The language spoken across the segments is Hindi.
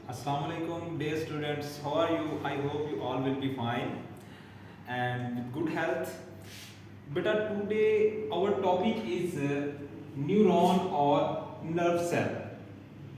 Assalamualaikum dear students, how are you? I hope you all will be fine and with good health. Beta today our topic is neuron और nerve cell.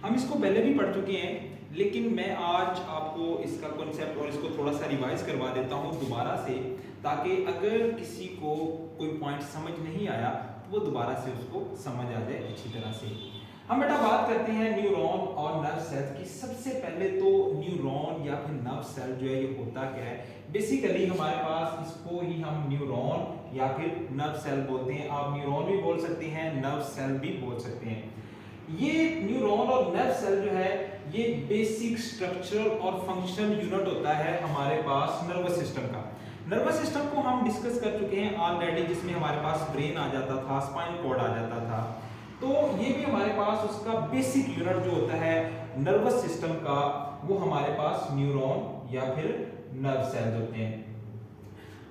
हम इसको पहले भी पढ़ चुके हैं, लेकिन मैं आज आपको इसका कॉन्सेप्ट और इसको थोड़ा सा रिवाइज करवा देता हूँ दोबारा से, ताकि अगर किसी को कोई पॉइंट समझ नहीं आया तो वो दोबारा से उसको समझ आ जाए अच्छी तरह से। हम बेटा बात करते हैं न्यूरॉन और नर्व सेल की। सबसे पहले तो न्यूरॉन या फिर नर्व सेल जो है ये होता क्या है। बेसिकली हमारे पास इसको ही हम न्यूरॉन या फिर नर्व सेल बोलते हैं। आप न्यूरॉन भी बोल सकते हैं, नर्व सेल भी बोल सकते हैं। ये न्यूरॉन और नर्व सेल जो है ये बेसिक स्ट्रक्चरल और फंक्शनल यूनिट होता है हमारे पास नर्वस सिस्टम का। नर्वस सिस्टम को हम डिस्कस कर चुके हैं ऑलरेडी, जिसमें हमारे पास ब्रेन आ जाता था, स्पाइनल कॉर्ड आ जाता था। तो ये भी हमारे पास उसका बेसिक यूनिट जो होता है नर्वस सिस्टम का, वो हमारे पास न्यूरॉन या फिर नर्व सेल्स होते हैं।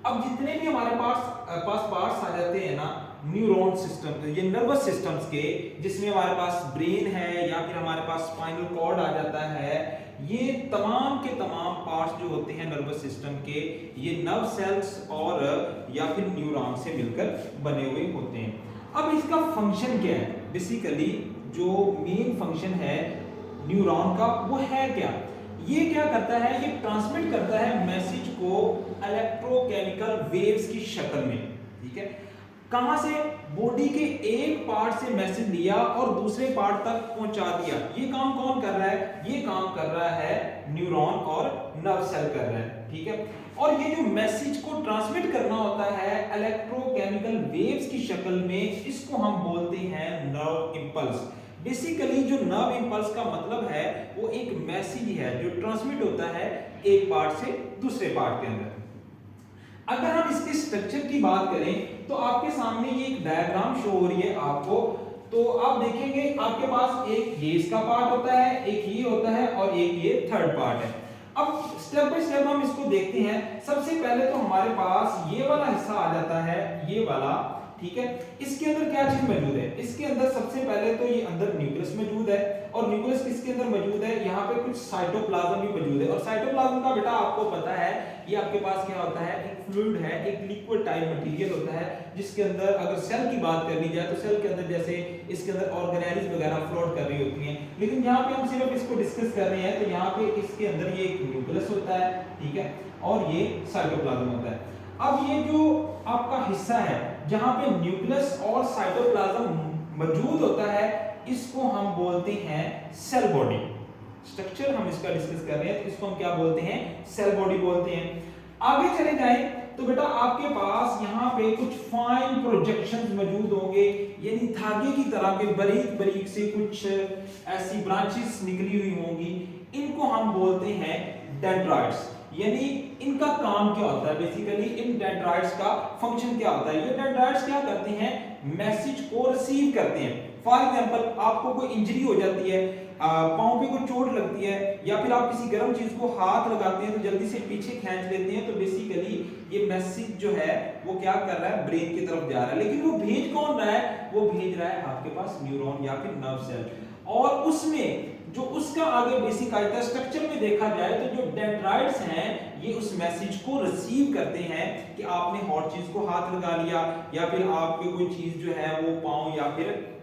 अब जितने भी हमारे पास पार्ट्स आ जाते हैं ना न्यूरॉन सिस्टम, ये नर्वस सिस्टम्स के, जिसमें हमारे पास ब्रेन है या फिर हमारे पास स्पाइनल कॉर्ड आ जाता है, ये तमाम के तमाम पार्ट्स जो होते हैं नर्वस सिस्टम के, ये नर्व सेल्स और या फिर न्यूरॉन से मिलकर बने हुए होते हैं। अब इसका फंक्शन क्या है? बेसिकली जो मेन फंक्शन है न्यूरॉन का वो है क्या? ये क्या करता है? ये ट्रांसमिट करता है मैसेज को इलेक्ट्रोकेमिकल वेव्स की शक्ल में। ठीक है, कहां से? बॉडी के एक पार्ट से मैसेज लिया और दूसरे पार्ट तक पहुंचा दिया। ये काम कौन कर रहा है? ये काम कर रहा है न्यूरॉन और नर्व सेल कर रहा है। ठीक है, और ये जो मैसेज को ट्रांसमिट करना होता है इलेक्ट्रोकेमिकल वेव्स की शक्ल में, इसको हम बोलते हैं नर्व इंपल्स। बेसिकली जो नर्व इंपल्स का मतलब है वो एक मैसेज है जो ट्रांसमिट होता है एक पार्ट से दूसरे पार्ट के अंदर। अगर हम इसके स्ट्रक्चर की बात करें तो आपके सामने ये एक डायग्राम शो हो रही है आपको। तो आप देखेंगे आपके पास एक ये इसका पार्ट होता है, एक ये होता है और एक ये थर्ड पार्ट है। अब स्टेप बाय स्टेप हम इसको देखते हैं। सबसे पहले तो हमारे पास ये वाला हिस्सा आ जाता है, ये वाला। ठीक है, इसके अंदर क्या चीज मौजूद है? इसके अंदर सबसे पहले तो ये अंदर न्यूक्लियस मौजूद है, और न्यूक्लियस किसके अंदर मौजूद है? यहाँ पे कुछ साइटोप्लाज्म भी मौजूद है। और साइटोप्लाज्म का बेटा आपको पता है ये आपके पास क्या होता है? एक फ्लूइड है, एक लिक्विड टाइप मटेरियल होता है, जिसके अंदर अगर सेल की बात कर ली जाए तो सेल के अंदर जैसे इसके अंदर ऑर्गेनेल्स वगैरह फ्लोट कर रही होती हैं। लेकिन यहाँ पे हम सिर्फ इसको डिस्कस कर रहे हैं, तो यहाँ पे इसके अंदर ये एक न्यूक्लियस होता है, ठीक है, और ये साइटोप्लाज्म होता है। अब ये जो आपका हिस्सा है जहां पे न्यूक्लियस और साइटोप्लाज्म मौजूद होता है, इसको हम बोलते हैं सेल बॉडी। स्ट्रक्चर हम इसका डिस्कस कर रहे हैं, तो इसको हम क्या बोलते हैं? सेल बॉडी बोलते हैं। आगे चले जाएं तो बेटा आपके पास यहाँ पे कुछ फाइन प्रोजेक्शंस मौजूद होंगे, यानी धागे की तरह के बारीक बारीक से कुछ ऐसी ब्रांचेस निकली हुई होंगी। इनको हम बोलते हैं डेंड्राइट्स। यानी इनका काम क्या होता है? बेसिकली इन डेंड्राइट्स का फंक्शन क्या होता है? ये डेंड्राइट्स क्या करते हैं? मैसेज को रिसीव करते हैं। फॉर एग्जांपल आपको कोई इंजरी हो जाती है, पांव पे कोई चोट लगती है, या फिर आप किसी गर्म चीज को हाथ लगाते हैं तो जल्दी से पीछे खींच लेते हैं, तो बेसिकली ये मैसेज जो है वो क्या कर रहा है? ब्रेन की तरफ जा रहा है। लेकिन वो भेज कौन रहा है? वो भेज रहा है आपके पास न्यूरॉन या फिर नर्व सेल। और उसमें जो उसका आगे बेसिक आता है, स्ट्रक्चर में देखा जाए तो जो डेंड्राइट्स हैं ये उस मैसेज को रिसीव करते हैं कि आपने हॉट चीज को हाथ लगा लिया, या फिर आपके कोई चीज जो है वो पांव या फिर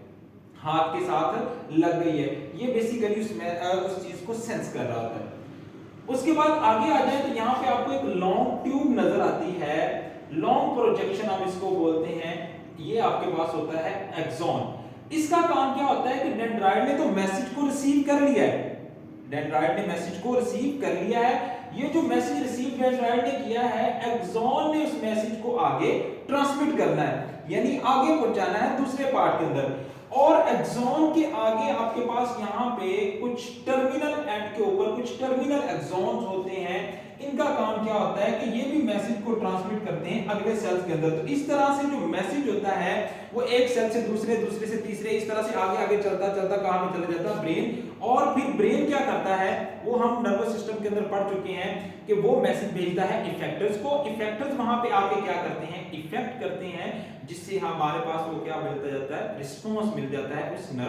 हाथ के साथ लग गई है। ये बेसिकली उस चीज को सेंस कर रहा होता है। उसके बाद आगे आ जाए तो यहाँ पे आपको एक लॉन्ग ट्यूब नजर आती है, लॉन्ग प्रोजेक्शन हम इसको बोलते हैं। ये आपके पास होता है एक्सॉन। इसका काम क्या होता है कि डेंड्राइट ने तो मैसेज को रिसीव कर लिया है, डेंड्राइट ने मैसेज को रिसीव कर लिया है। ये जो मैसेज रिसीव डेंड्राइट ने किया है, एक्सॉन ने उस मैसेज को आगे ट्रांसमिट करना है, यानी आगे पहुंचाना है दूसरे पार्ट के अंदर। और एक्सॉन के आगे आपके पास यहाँ पे कुछ टर्मिनल एंड के ऊपर कुछ टर्मिनल एक्सॉन्स होते हैं। इनका काम क्या होता है कि ये भी मैसेज को ट्रांसमिट करते हैं अगले सेल्स के अंदर। तो इस तरह से जो मैसेज होता है वो एक सेल से दूसरे, दूसरे से तीसरे, इस तरह से आगे आगे चलता चलता कहां पे चला जाता है? ब्रेन। और फिर ब्रेन क्या करता है? वो हम नर्वस सिस्टम के अंदर पढ़ चुके हैं कि वो मैसेज भेजता है इफेक्टर्स को। इफेक्टर्स वहां पे आके क्या करते हैं? इफेक्ट करते हैं, जिससे हमारे पास वो क्या मिलता जाता है? रिस्पांस मिल जाता है उस